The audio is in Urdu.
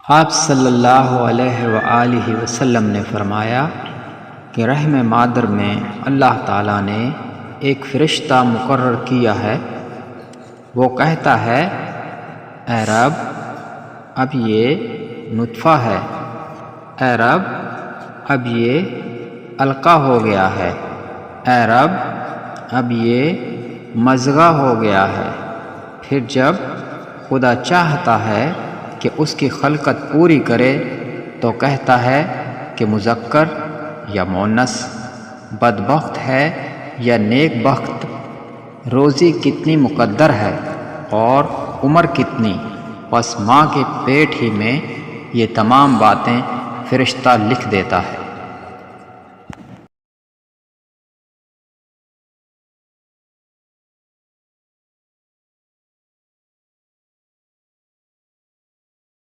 آپ صلی اللہ علیہ وآلہ وسلم نے فرمایا کہ رحم مادر میں اللہ تعالیٰ نے ایک فرشتہ مقرر کیا ہے۔ وہ کہتا ہے، اے رب اب یہ نطفہ ہے، اے رب اب یہ علقہ ہو گیا ہے، اے رب اب یہ مضغہ ہو گیا ہے۔ پھر جب خدا چاہتا ہے کہ اس کی خلقت پوری کرے تو کہتا ہے کہ مذکر یا مؤنث، بدبخت ہے یا نیک بخت، روزی کتنی مقدر ہے اور عمر کتنی۔ پس ماں کے پیٹ ہی میں یہ تمام باتیں فرشتہ لکھ دیتا ہے۔